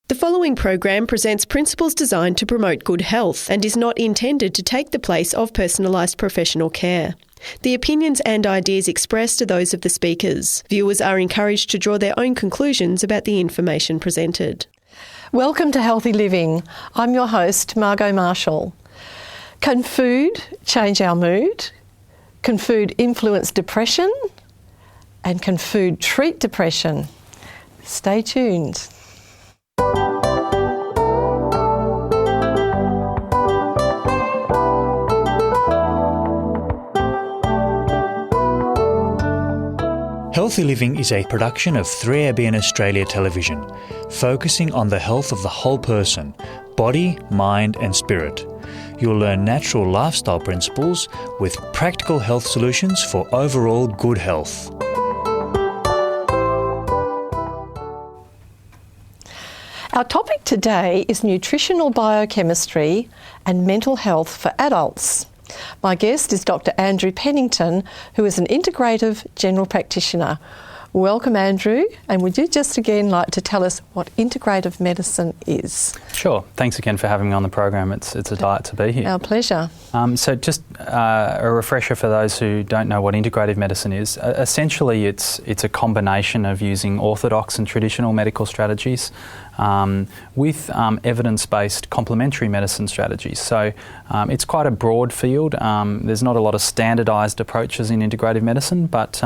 The following program presents principles designed to promote good health and is not intended to take the place of personalised professional care. The opinions and ideas expressed are those of the speakers. Viewers are encouraged to draw their own conclusions about the information presented. Welcome to Healthy Living. I'm your host, Margot Marshall. Can food change our mood? Can food influence depression? And can food treat depression? Stay tuned. Healthy Living is a production of 3ABN Australia Television, focusing on the health of the whole person, body, mind and spirit. You'll learn natural lifestyle principles with practical health solutions for overall good health. Our topic today is nutritional biochemistry and mental health for adults. My guest is Dr. Andrew Pennington, who is an integrative general practitioner. Welcome, Andrew, and would you just again like to tell us what integrative medicine is? Sure. Thanks again for having me on the program. It's a delight to be here. Our pleasure. So just a refresher for those who don't know what integrative medicine is. Essentially, it's a combination of using orthodox and traditional medical strategies with evidence-based complementary medicine strategies. So it's quite a broad field. There's not a lot of standardised approaches in integrative medicine, but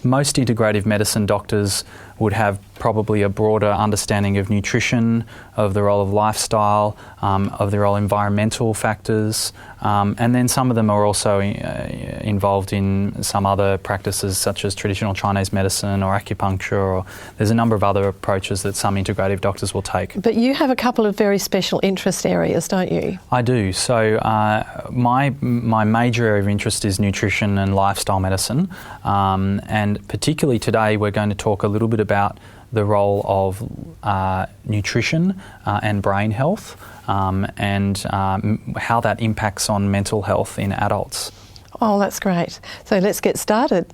most integrative medicine doctors would have probably a broader understanding of nutrition, of the role of lifestyle, of the role of environmental factors, and then some of them are also involved in some other practices such as traditional Chinese medicine or acupuncture, or there's a number of other approaches that some integrative doctors will take. But you have a couple of very special interest areas, don't you? I do. So my major area of interest is nutrition and lifestyle medicine, and particularly today we're going to talk a little bit about the role of nutrition and brain health and how that impacts on mental health in adults. Oh, that's great. So let's get started.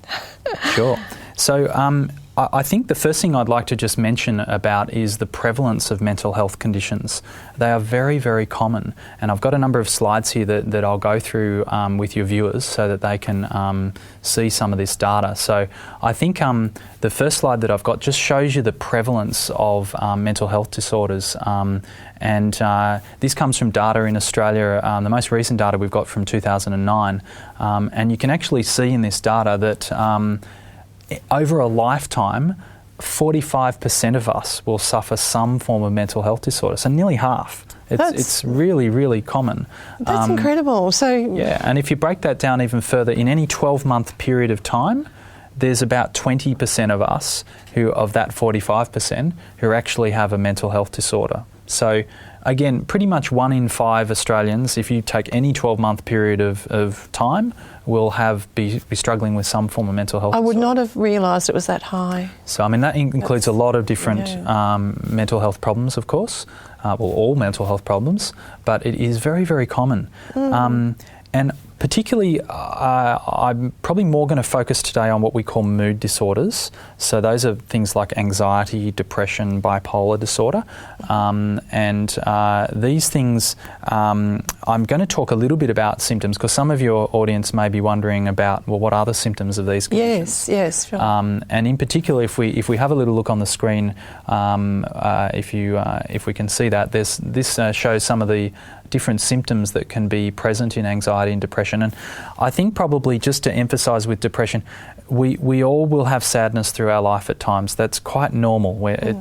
Sure. So I think the first thing I'd like to just mention about is the prevalence of mental health conditions. They are very, very common, and I've got a number of slides here that I'll go through with your viewers so that they can see some of this data. So I think the first slide that I've got just shows you the prevalence of mental health disorders, and this comes from data in Australia. The most recent data we've got from 2009, and you can actually see in this data that over a lifetime, 45% of us will suffer some form of mental health disorder. So nearly half. It's really, really common. That's incredible. So yeah, and if you break that down even further, in any 12-month period of time, there's about 20% of us of that 45% who actually have a mental health disorder. So again, pretty much 1 in 5 Australians, if you take any 12-month period of time, will be struggling with some form of mental health disorder. I would not have realised it was that high. So, I mean, that includes a lot of different mental health problems, of course, all mental health problems, but it is very, very common. And particularly, I'm probably more going to focus today on what we call mood disorders. So those are things like anxiety, depression, bipolar disorder. And these things, I'm going to talk a little bit about symptoms because some of your audience may be wondering about, well, what are the symptoms of these conditions? Yes, sure. And in particular, if we have a little look on the screen, if we can see that, this shows some of the different symptoms that can be present in anxiety and depression. And I think probably just to emphasise with depression, we all will have sadness through our life at times. That's quite normal.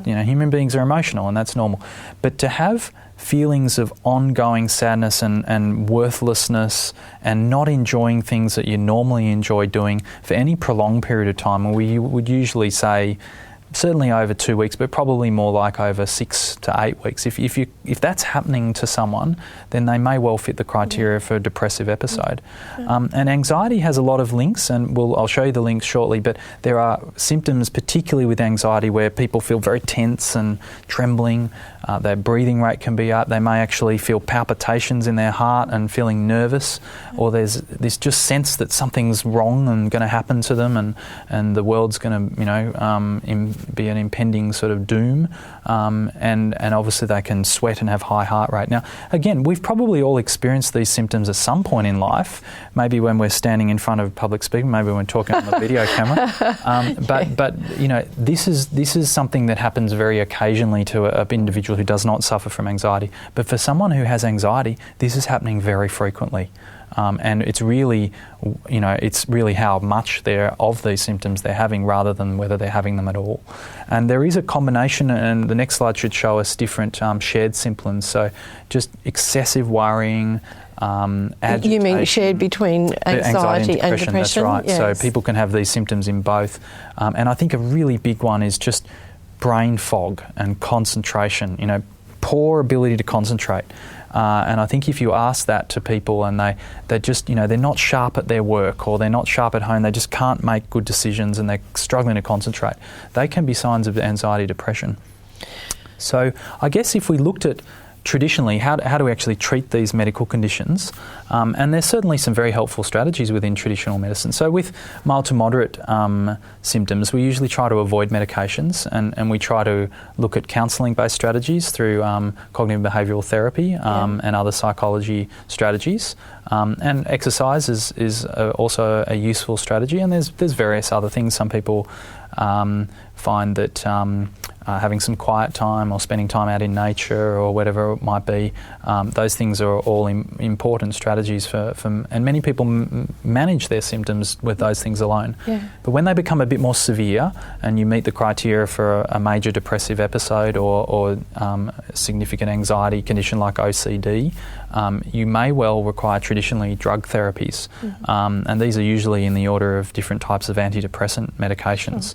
Human beings are emotional and that's normal. But to have feelings of ongoing sadness and worthlessness and not enjoying things that you normally enjoy doing for any prolonged period of time, we would usually say certainly over 2 weeks, but probably more like over 6 to 8 weeks. If that's happening to someone, then they may well fit the criteria for a depressive episode. And anxiety has a lot of links, and I'll show you the links shortly, but there are symptoms, particularly with anxiety, where people feel very tense and trembling. Their breathing rate can be up. They may actually feel palpitations in their heart and feeling nervous, or there's this just sense that something's wrong and going to happen to them, and the world's going to, be an impending sort of doom, and obviously they can sweat and have high heart rate. Now, again, we've probably all experienced these symptoms at some point in life, maybe when we're standing in front of public speaking, maybe when we're talking on the video camera, but you know, this is something that happens very occasionally to an individual who does not suffer from anxiety. But for someone who has anxiety, this is happening very frequently. And it's really, you know, it's really how much of these symptoms they're having rather than whether they're having them at all. And there is a combination, and the next slide should show us different shared symptoms. So just excessive worrying, agitation. You mean shared between anxiety and depression? That's right. Yes. So people can have these symptoms in both. And I think a really big one is just brain fog and concentration, you know, poor ability to concentrate. And I think if you ask that to people and they just, you know, they're not sharp at their work or they're not sharp at home, they just can't make good decisions and they're struggling to concentrate, they can be signs of anxiety, depression. So I guess if we looked at traditionally, how do we actually treat these medical conditions? And there's certainly some very helpful strategies within traditional medicine. So with mild to moderate symptoms, we usually try to avoid medications and we try to look at counselling-based strategies through cognitive behavioural therapy and other psychology strategies. And exercise is also a useful strategy, and there's various other things. Some people find that having some quiet time or spending time out in nature or whatever it might be, those things are all important strategies for and many people manage their symptoms with those things alone. Yeah. But when they become a bit more severe and you meet the criteria for a major depressive episode or significant anxiety condition like OCD, you may well require traditionally drug therapies. Mm-hmm. And these are usually in the order of different types of antidepressant medications.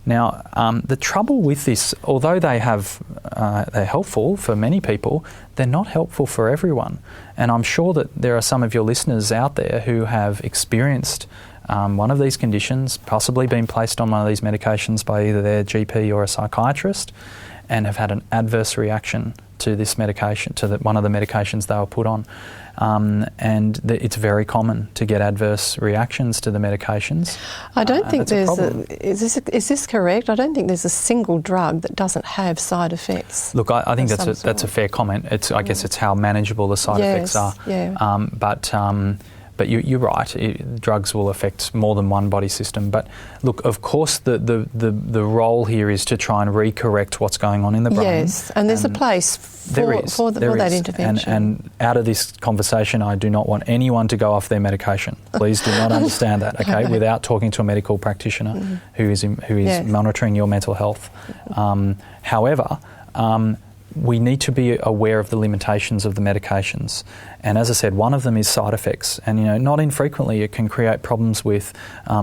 Now, the trouble with this, although they're helpful for many people, they're not helpful for everyone. And I'm sure that there are some of your listeners out there who have experienced one of these conditions, possibly been placed on one of these medications by either their GP or a psychiatrist, and have had an adverse reaction to this medication, to one of the medications they were put on. And it's very common to get adverse reactions to the medications. I don't think there's is this correct? I don't think there's a single drug that doesn't have side effects. Look, I think that's a fair comment. I guess it's how manageable the side effects are. Yeah. But you're right. Drugs will affect more than one body system. But look, of course, the role here is to try and recorrect what's going on in the brain. Yes, and there's a place for that intervention. And out of this conversation, I do not want anyone to go off their medication. Please do not understand that, okay? Without talking to a medical practitioner who is monitoring your mental health. However, we need to be aware of the limitations of the medications. And as I said, one of them is side effects. And, you know, not infrequently it can create problems with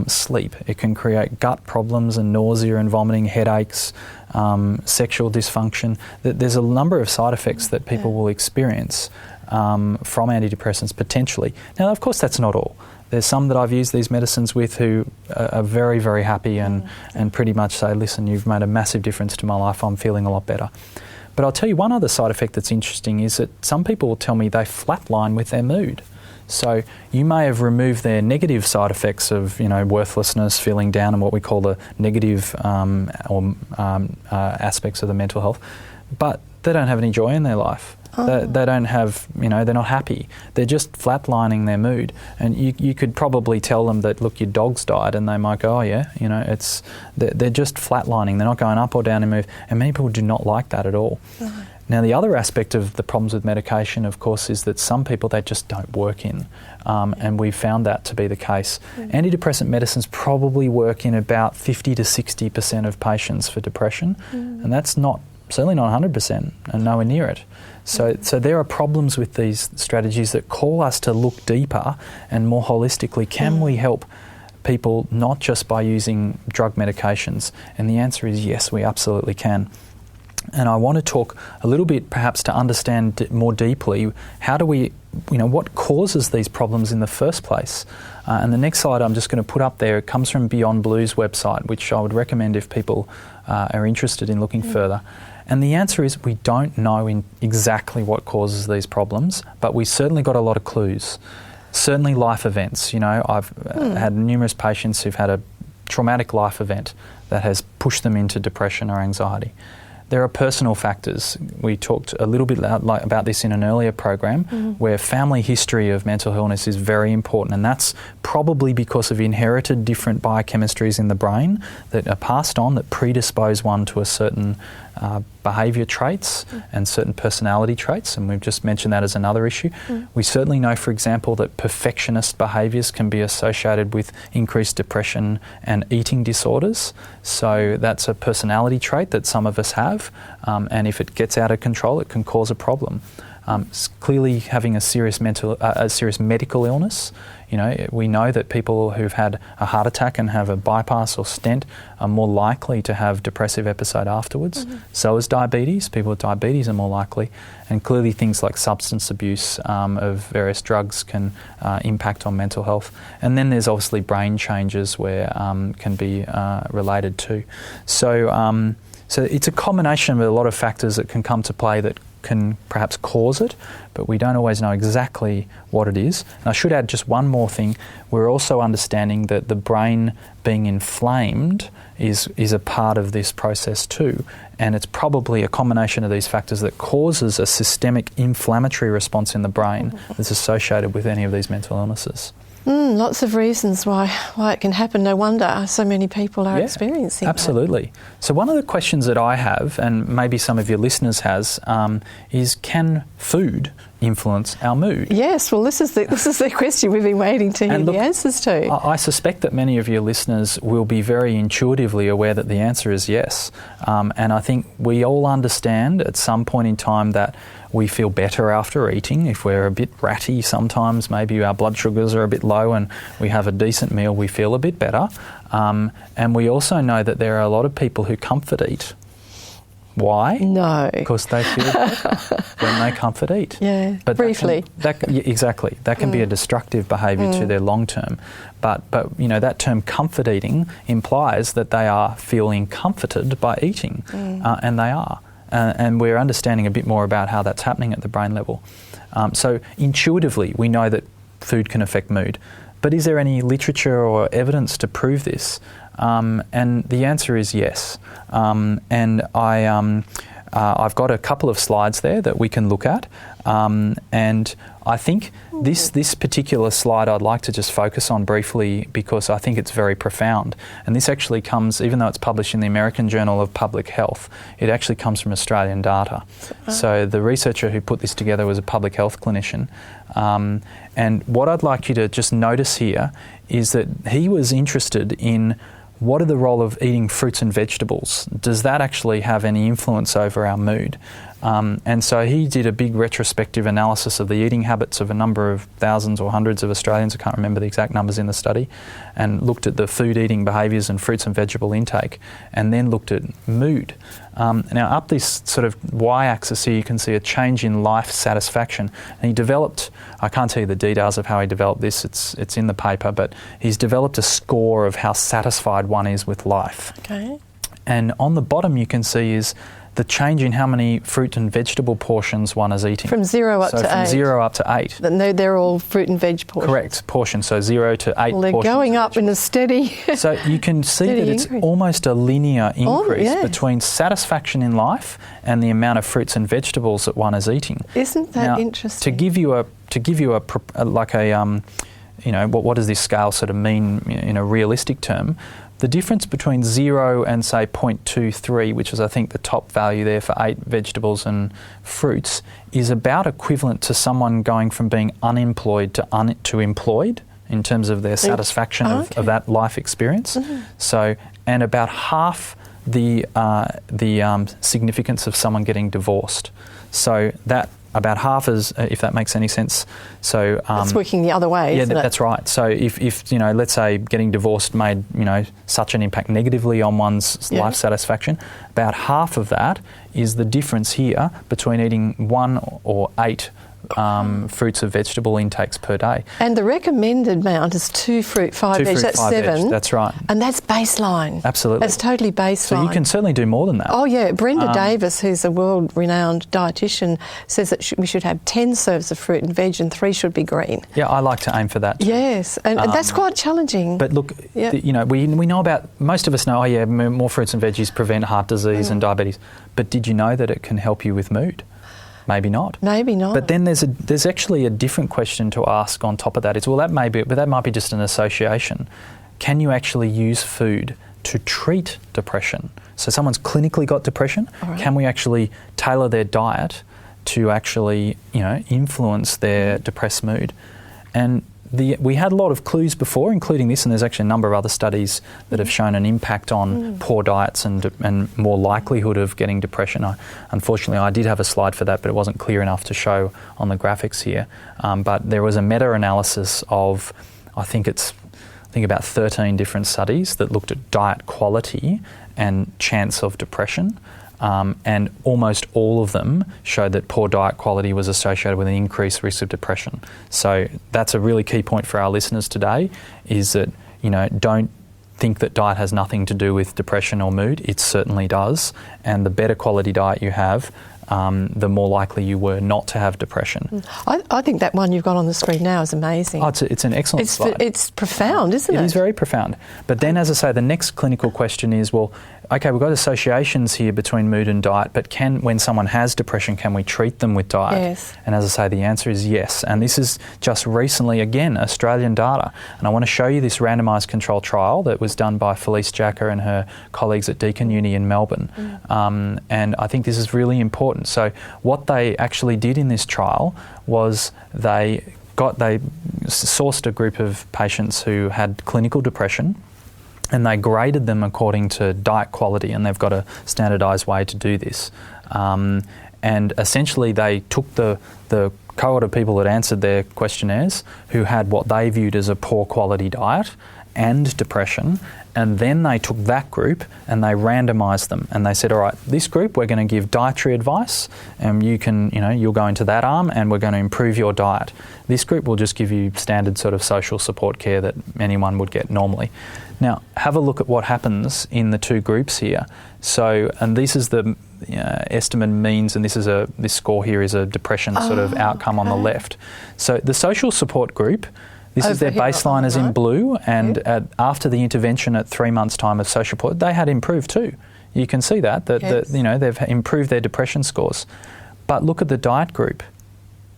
sleep. It can create gut problems and nausea and vomiting, headaches, sexual dysfunction. There's a number of side effects that people will experience from antidepressants potentially. Now, of course, that's not all. There's some that I've used these medicines with who are very, very happy and pretty much say, listen, you've made a massive difference to my life. I'm feeling a lot better. But I'll tell you one other side effect that's interesting is that some people will tell me they flatline with their mood. So you may have removed their negative side effects of, you know, worthlessness, feeling down, and what we call the negative aspects of the mental health, but they don't have any joy in their life. They don't have, you know, they're not happy. They're just flatlining their mood. And you could probably tell them that, look, your dog's died, and they might go, oh yeah, you know, they're just flatlining. They're not going up or down in mood. And many people do not like that at all. Now, the other aspect of the problems with medication, of course, is that some people they just don't work in. And we've found that to be the case. Antidepressant medicines probably work in about 50 to 60% of patients for depression. And that's certainly not 100% and nowhere near it. So there are problems with these strategies that call us to look deeper and more holistically. Can we help people not just by using drug medications? And the answer is yes, we absolutely can. And I want to talk a little bit perhaps to understand more deeply how do we, you know, what causes these problems in the first place. And the next slide I'm just going to put up there, it comes from Beyond Blue's website, which I would recommend if people are interested in looking further. And the answer is we don't know exactly what causes these problems, but we certainly got a lot of clues. Certainly life events. You know, I've had numerous patients who've had a traumatic life event that has pushed them into depression or anxiety. There are personal factors. We talked a little bit about this in an earlier program, where family history of mental illness is very important, and that's probably because of inherited different biochemistries in the brain that are passed on that predispose one to a certain behaviour traits and certain personality traits, and we've just mentioned that as another issue. We certainly know, for example, that perfectionist behaviours can be associated with increased depression and eating disorders. So that's a personality trait that some of us have, and if it gets out of control, it can cause a problem. Clearly, having a serious medical illness. We know that people who've had a heart attack and have a bypass or stent are more likely to have depressive episode afterwards. So is diabetes. People with diabetes are more likely. And clearly things like substance abuse of various drugs can impact on mental health. And then there's obviously brain changes where can be related too. So it's a combination of a lot of factors that can come to play that can perhaps cause it, but we don't always know exactly what it is. And I should add just one more thing. We're also understanding that the brain being inflamed is a part of this process too, and it's probably a combination of these factors that causes a systemic inflammatory response in the brain that's associated with any of these mental illnesses. Lots of reasons why it can happen. No wonder so many people are experiencing absolutely. So one of the questions that I have, and maybe some of your listeners has, is can food influence our mood? Yes, well, this is the question we've been waiting to hear the answers to. I suspect that many of your listeners will be very intuitively aware that the answer is yes. And I think we all understand at some point in time that we feel better after eating. If we're a bit ratty sometimes, maybe our blood sugars are a bit low and we have a decent meal, we feel a bit better. And we also know that there are a lot of people who comfort eat. Why? No. Because they feel better when they comfort eat. Yeah, but briefly. Exactly. That can be a destructive behaviour to their long term. But that term comfort eating implies that they are feeling comforted by eating, and they are. And we're understanding a bit more about how that's happening at the brain level. So intuitively, we know that food can affect mood. But is there any literature or evidence to prove this? And the answer is yes. And I've got a couple of slides there that we can look at. And I think this particular slide I'd like to just focus on briefly because I think it's very profound. And this actually comes, even though it's published in the American Journal of Public Health, it actually comes from Australian data. So the researcher who put this together was a public health clinician. And what I'd like you to just notice here is that he was interested in what are the role of eating fruits and vegetables? Does that actually have any influence over our mood? And so he did a big retrospective analysis of the eating habits of a number of thousands or hundreds of Australians, I can't remember the exact numbers in the study, and looked at the food eating behaviours and fruits and vegetable intake, and then looked at mood. Now up this sort of y-axis here you can see a change in life satisfaction. And he developed, I can't tell you the details of how he developed this, it's in the paper, but he's developed a score of how satisfied one is with life. Okay. And on the bottom you can see is the change in how many fruit and vegetable portions one is eating. From 0 up to 8. So from 0 up to 8. They're all fruit and veg portions. Correct, portions. So 0 to 8 well, they're portions. Going up in a steady So you can see that it's almost a linear increase between satisfaction in life and the amount of fruits and vegetables that one is eating. Isn't that now, interesting? To give you what does this scale sort of mean in a realistic term? The difference between 0 and, say, 0.23, which is, I think, the top value there for 8 vegetables and fruits, is about equivalent to someone going from being unemployed to employed in terms of their satisfaction of that life experience. So, and about half the significance of someone getting divorced. So that about half is, if that makes any sense. So it's working the other way, isn't it? That's right. So if let's say getting divorced made such an impact negatively on one's life satisfaction, about half of that is the difference here between eating 1 or 8 fruits or vegetable intakes per day. And the recommended amount is 2 fruit, 5 veg. That's 7. That's right. And that's baseline. Absolutely. That's totally baseline. So you can certainly do more than that. Oh, yeah. Brenda Davis, who's a world-renowned dietitian, says that we should have 10 serves of fruit and veg and 3 should be green. Yeah, I like to aim for that too. Yes, and that's quite challenging. But look, we know about, most of us know, more fruits and veggies prevent heart disease and diabetes. But did you know that it can help you with mood? Maybe not. Maybe not. But then there's actually a different question to ask on top of that. That might be just an association. Can you actually use food to treat depression? So someone's clinically got depression. Right. Can we actually tailor their diet to actually, influence their depressed mood? And we had a lot of clues before, including this, and there's actually a number of other studies that have shown an impact on poor diets and more likelihood of getting depression. Unfortunately, I did have a slide for that, but it wasn't clear enough to show on the graphics here. But there was a meta-analysis of, I think about 13 different studies that looked at diet quality and chance of depression. And almost all of them showed that poor diet quality was associated with an increased risk of depression. So that's a really key point for our listeners today, is that, don't think that diet has nothing to do with depression or mood. It certainly does. And the better quality diet you have, the more likely you were not to have depression. I think that one you've got on the screen now is amazing. Oh, it's an excellent slide. It's profound, isn't it? It is very profound. But then, as I say, the next clinical question is, well, okay, we've got associations here between mood and diet, but when someone has depression, can we treat them with diet? Yes. And as I say, the answer is yes. And this is just recently, again, Australian data. And I want to show you this randomised control trial that was done by Felice Jacker and her colleagues at Deakin Uni in Melbourne. And I think this is really important. So what they actually did in this trial was they sourced a group of patients who had clinical depression, and they graded them according to diet quality, and they've got a standardised way to do this. And essentially they took the cohort of people that answered their questionnaires who had what they viewed as a poor quality diet and depression, and then they took that group and they randomised them, and they said, all right, this group we're going to give dietary advice, and you'll go into that arm and we're going to improve your diet. This group will just give you standard sort of social support care that anyone would get normally. Now, have a look at what happens in the two groups here. So, and this is the estimate means, and this score here is a depression sort of outcome on the left. So the social support group, this is their baseline is in blue, and after the intervention at 3 months' time of social support, they had improved too. You can see that they've improved their depression scores. But look at the diet group.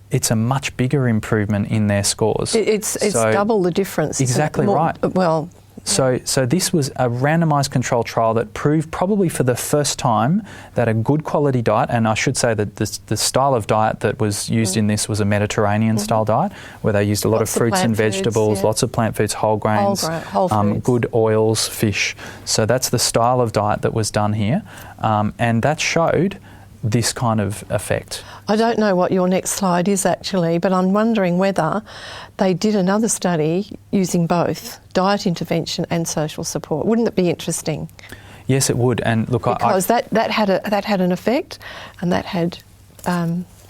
It's a much bigger improvement in their scores. It's double the difference. Exactly right. Well. So this was a randomised control trial that proved probably for the first time that a good quality diet, and I should say that the style of diet that was used in this was a Mediterranean style diet, where they used a lot of fruits and vegetables, lots of plant foods, whole grains, whole foods. Good oils, fish. So that's the style of diet that was done here, and that showed this kind of effect. I don't know what your next slide is actually, but I'm wondering whether they did another study using both diet intervention and social support. Wouldn't it be interesting? Yes, it would. And look, because that had an effect, and that had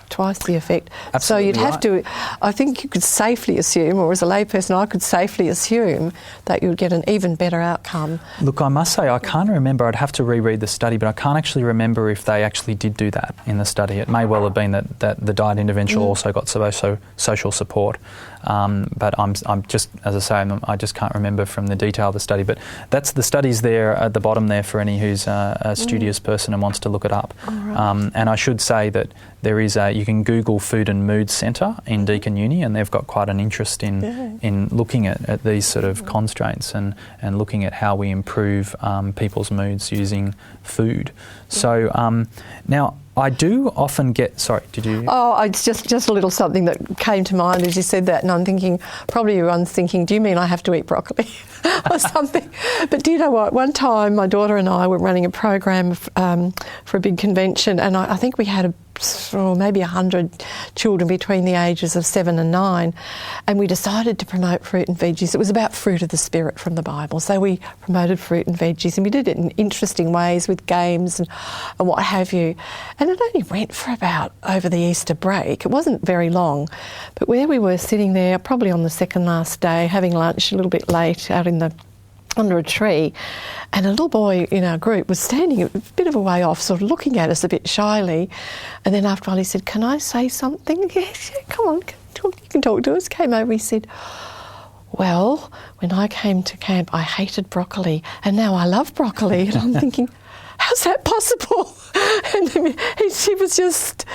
twice the effect. Absolutely. So you'd have to, I think you could safely assume, or as a layperson I could safely assume, that you'd get an even better outcome. Look, I must say I can't remember, I'd have to reread the study, but I can't actually remember if they actually did do that in the study. It may well have been that the diet intervention also got social support. But I'm just, as I say, I just can't remember from the detail of the study. But that's the studies there at the bottom there for any who's a studious person and wants to look it up. Right. And I should say that there is you can Google Food and Mood Centre in Deakin Uni, and they've got quite an interest in looking at these sort of constraints and looking at how we improve people's moods using food. So now, I do often get... Sorry, did you... Oh, it's just a little something that came to mind as you said that, and I'm thinking, probably everyone's thinking, do you mean I have to eat broccoli or something? But do you know what? One time my daughter and I were running a program for a big convention, and I think we had maybe 100 children between the ages of 7 and 9, and we decided to promote fruit and veggies. It was about fruit of the spirit from the Bible, so we promoted fruit and veggies, and we did it in interesting ways with games and what have you. And it only went for about over the Easter break. It wasn't very long, but where we were sitting there, probably on the second last day, having lunch a little bit late out under a tree, and a little boy in our group was standing a bit of a way off, sort of looking at us a bit shyly, and then after a while he said, "Can I say something?" Yes, yeah, come on, you can talk to us. Came over, he said, "Well, when I came to camp I hated broccoli and now I love broccoli." And I'm thinking, how's that possible? And he was just,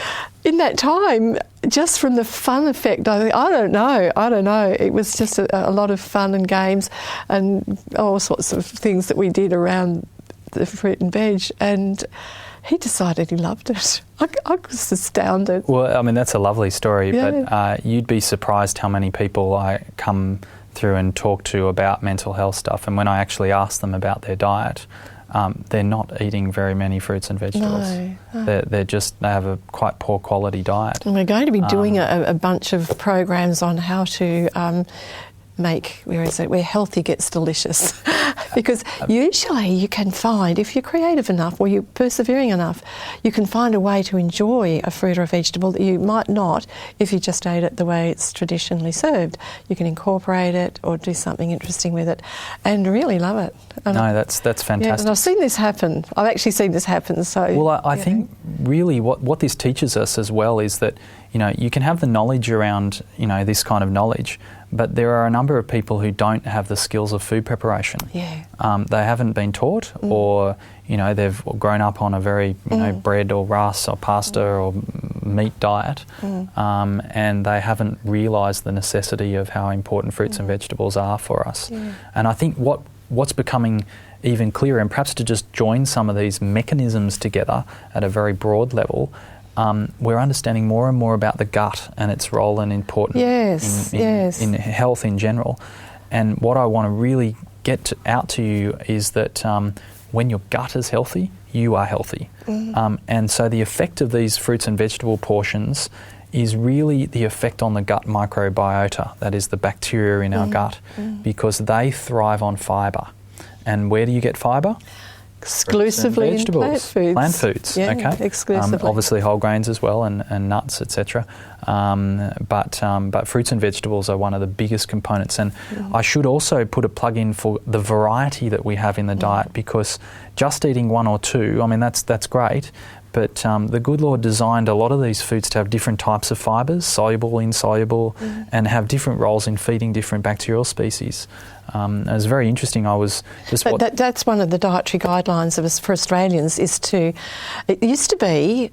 in that time, just from the fun effect, I don't know. It was just a lot of fun and games and all sorts of things that we did around the fruit and veg, and he decided he loved it. I was astounded. Well, I mean, that's a lovely story, Yeah. but you'd be surprised how many people I come through and talk to about mental health stuff, and when I actually ask them about their diet, they're not eating very many fruits and vegetables. No. They have a quite poor quality diet. And we're going to be doing a bunch of programs on how to make, where healthy gets delicious. Because usually you can find, if you're creative enough or you're persevering enough, you can find a way to enjoy a fruit or a vegetable that you might not if you just ate it the way it's traditionally served. You can incorporate it or do something interesting with it and really love it. And no, that's fantastic. Yeah, and I've seen this happen. I've actually seen this happen. So, well, I think really what this teaches us as well is that, you can have the knowledge around, this kind of knowledge, but there are a number of people who don't have the skills of food preparation. Yeah. They haven't been taught, or they've grown up on a very bread or rice or pasta or meat diet, and they haven't realised the necessity of how important fruits and vegetables are for us. Yeah. And I think what's becoming even clearer, and perhaps to just join some of these mechanisms together at a very broad level, we're understanding more and more about the gut and its role and importance in health in general. And what I want to really get out to you is that when your gut is healthy, you are healthy. And so the effect of these fruits and vegetable portions is really the effect on the gut microbiota, that is the bacteria in our gut, because they thrive on fibre. And where do you get fibre? Exclusively in plant foods. Plant foods, yeah, okay. Exclusively. Obviously whole grains as well, and nuts, etc. But fruits and vegetables are one of the biggest components. And I should also put a plug in for the variety that we have in the diet, because just eating one or two, I mean, that's great. But the good Lord designed a lot of these foods to have different types of fibres, soluble, insoluble, and have different roles in feeding different bacterial species. It was very interesting. I was just... That's one of the dietary guidelines for Australians is to... It used to be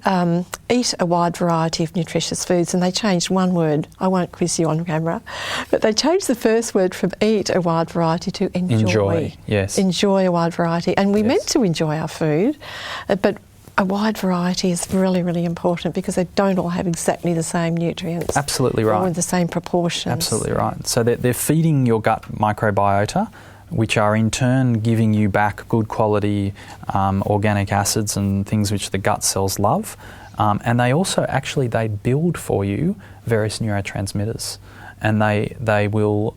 eat a wide variety of nutritious foods, and they changed one word. I won't quiz you on camera, but they changed the first word from eat a wide variety to enjoy. Enjoy, yes. Enjoy a wide variety. And we meant to enjoy our food, but a wide variety is really, really important because they don't all have exactly the same nutrients. Absolutely right. Or in the same proportions. Absolutely right. So they're feeding your gut microbiota, which are in turn giving you back good quality organic acids and things which the gut cells love. And they also they build for you various neurotransmitters. And they will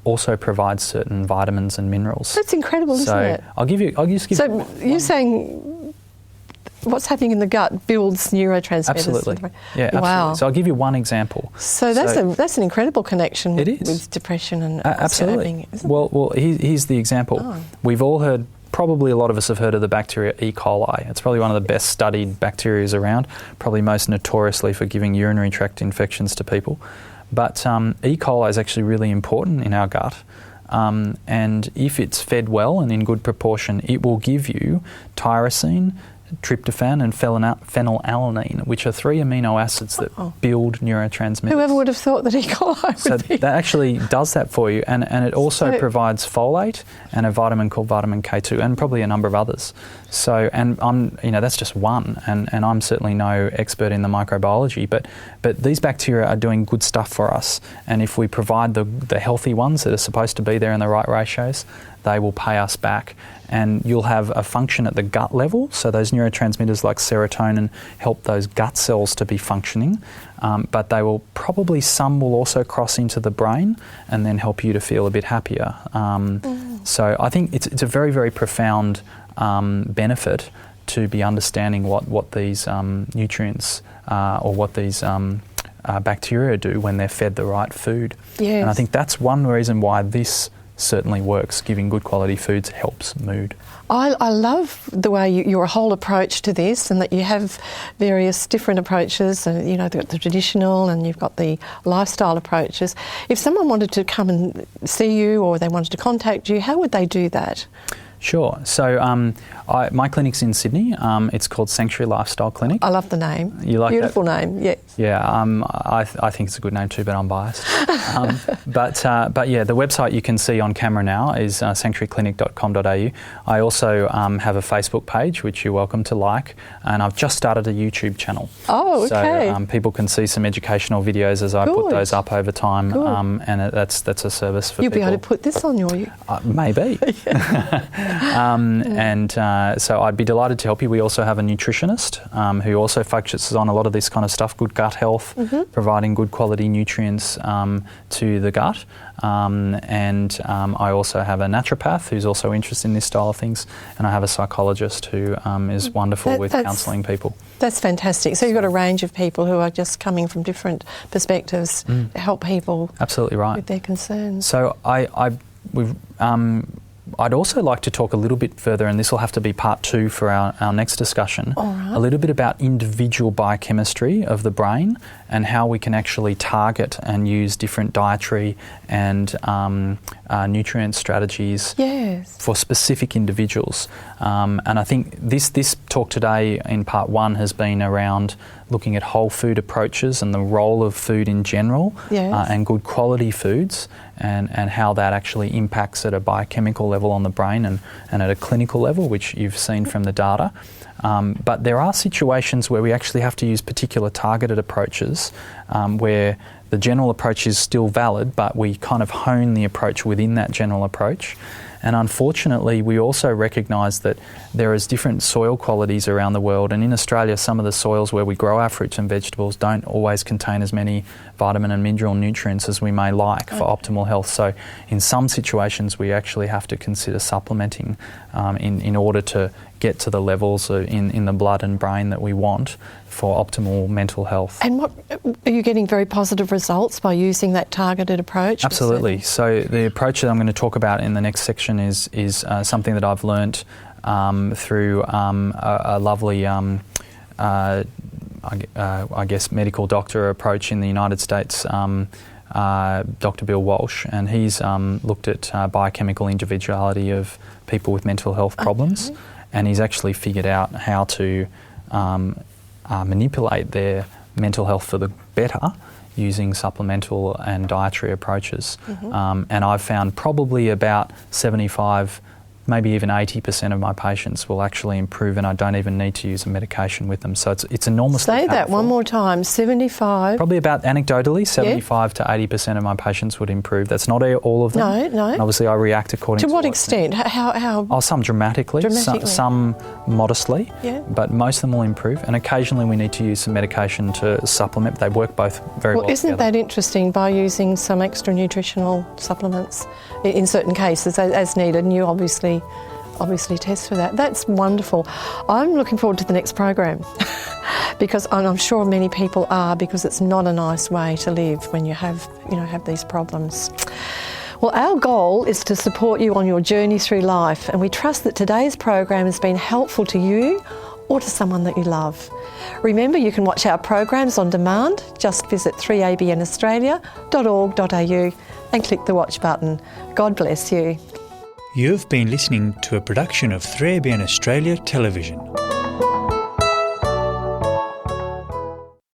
also provide certain vitamins and minerals. That's incredible, isn't it? I'll just give you you're saying what's happening in the gut builds neurotransmitters. Absolutely. Yeah, absolutely. Wow. So I'll give you one example. So that's an incredible connection with depression and absolutely. Well, here's the example. Oh. We've all heard, probably a lot of us have heard of the bacteria E. coli. It's probably one of the best studied bacteria around, probably most notoriously for giving urinary tract infections to people. But E. coli is actually really important in our gut. And if it's fed well and in good proportion, it will give you tyrosine, tryptophan and phenylalanine, which are 3 amino acids that build neurotransmitters. Whoever would have thought that E. coli would be... So that actually does that for you, and it also provides folate and a vitamin called vitamin K2 and probably a number of others. So, and that's just one, and I'm certainly no expert in the microbiology, but these bacteria are doing good stuff for us, and if we provide the healthy ones that are supposed to be there in the right ratios, they will pay us back. And you'll have a function at the gut level, so those neurotransmitters like serotonin help those gut cells to be functioning, but they will probably, some will also cross into the brain and then help you to feel a bit happier. So I think it's a very, very profound benefit to be understanding what these nutrients or what these bacteria do when they're fed the right food. Yes. And I think that's one reason why this certainly works. Giving good quality foods helps mood. I love the way your whole approach to this, and that you have various different approaches, and you know, the traditional and you've got the lifestyle approaches. If someone wanted to come and see you or they wanted to contact you, how would they do that? Sure. So my clinic's in Sydney. It's called Sanctuary Lifestyle Clinic. I love the name. You like Beautiful that? name, yes. Yeah, I think it's a good name too, but I'm biased. But yeah, the website you can see on camera now is sanctuaryclinic.com.au. I also have a Facebook page, which you're welcome to like, and I've just started a YouTube channel. Oh, okay. So people can see some educational videos as I put those up over time, and that's a service for You'll people. be able to put this on your... Maybe. So I'd be delighted to help you. We also have a nutritionist who also focuses on a lot of this kind of stuff, good gut health, providing good quality nutrients to the gut. I also have a naturopath who's also interested in this style of things, and I have a psychologist who is wonderful with counselling people. That's fantastic. So you've got a range of people who are just coming from different perspectives to help people. Absolutely right. With their concerns. So I'd also like to talk a little bit further, and this will have to be part 2 for our next discussion, a little bit about individual biochemistry of the brain and how we can actually target and use different dietary and nutrient strategies for specific individuals. And I think this talk today in part 1 has been around looking at whole food approaches and the role of food in general and good quality foods, and how that actually impacts at a biochemical level on the brain and at a clinical level, which you've seen from the data. But there are situations where we actually have to use particular targeted approaches where the general approach is still valid, but we kind of hone the approach within that general approach. And unfortunately, we also recognise that there is different soil qualities around the world, and in Australia, some of the soils where we grow our fruits and vegetables don't always contain as many vitamin and mineral nutrients as we may like for optimal health. So in some situations, we actually have to consider supplementing in order to get to the levels in the blood and brain that we want for optimal mental health. And what are you getting very positive results by using that targeted approach? Absolutely. So the approach that I'm going to talk about in the next section is something that I've learnt through a lovely I guess medical doctor approach in the United States, Dr. Bill Walsh, and he's looked at biochemical individuality of people with mental health problems, and he's actually figured out how to manipulate their mental health for the better using supplemental and dietary approaches. And I've found probably about 75, maybe even 80% of my patients will actually improve, and I don't even need to use a medication with them. So it's enormously Say powerful. that one more time, 75. Probably about, anecdotally, 75 to 80% of my patients would improve. That's not all of them. No. And obviously I react according to what extent? How? Oh, some dramatically. Some modestly, but most of them will improve. And occasionally we need to use some medication to supplement. They work both very well isn't together. that interesting, by using some extra nutritional supplements in certain cases as needed, and you obviously test for that. That's wonderful. I'm looking forward to the next program because I'm sure many people are, because it's not a nice way to live when you have these problems. Well, our goal is to support you on your journey through life, and we trust that today's program has been helpful to you or to someone that you love. Remember, you can watch our programs on demand. Just visit 3abnaustralia.org.au and click the watch button. God bless you. You've been listening to a production of 3ABN Australia Television.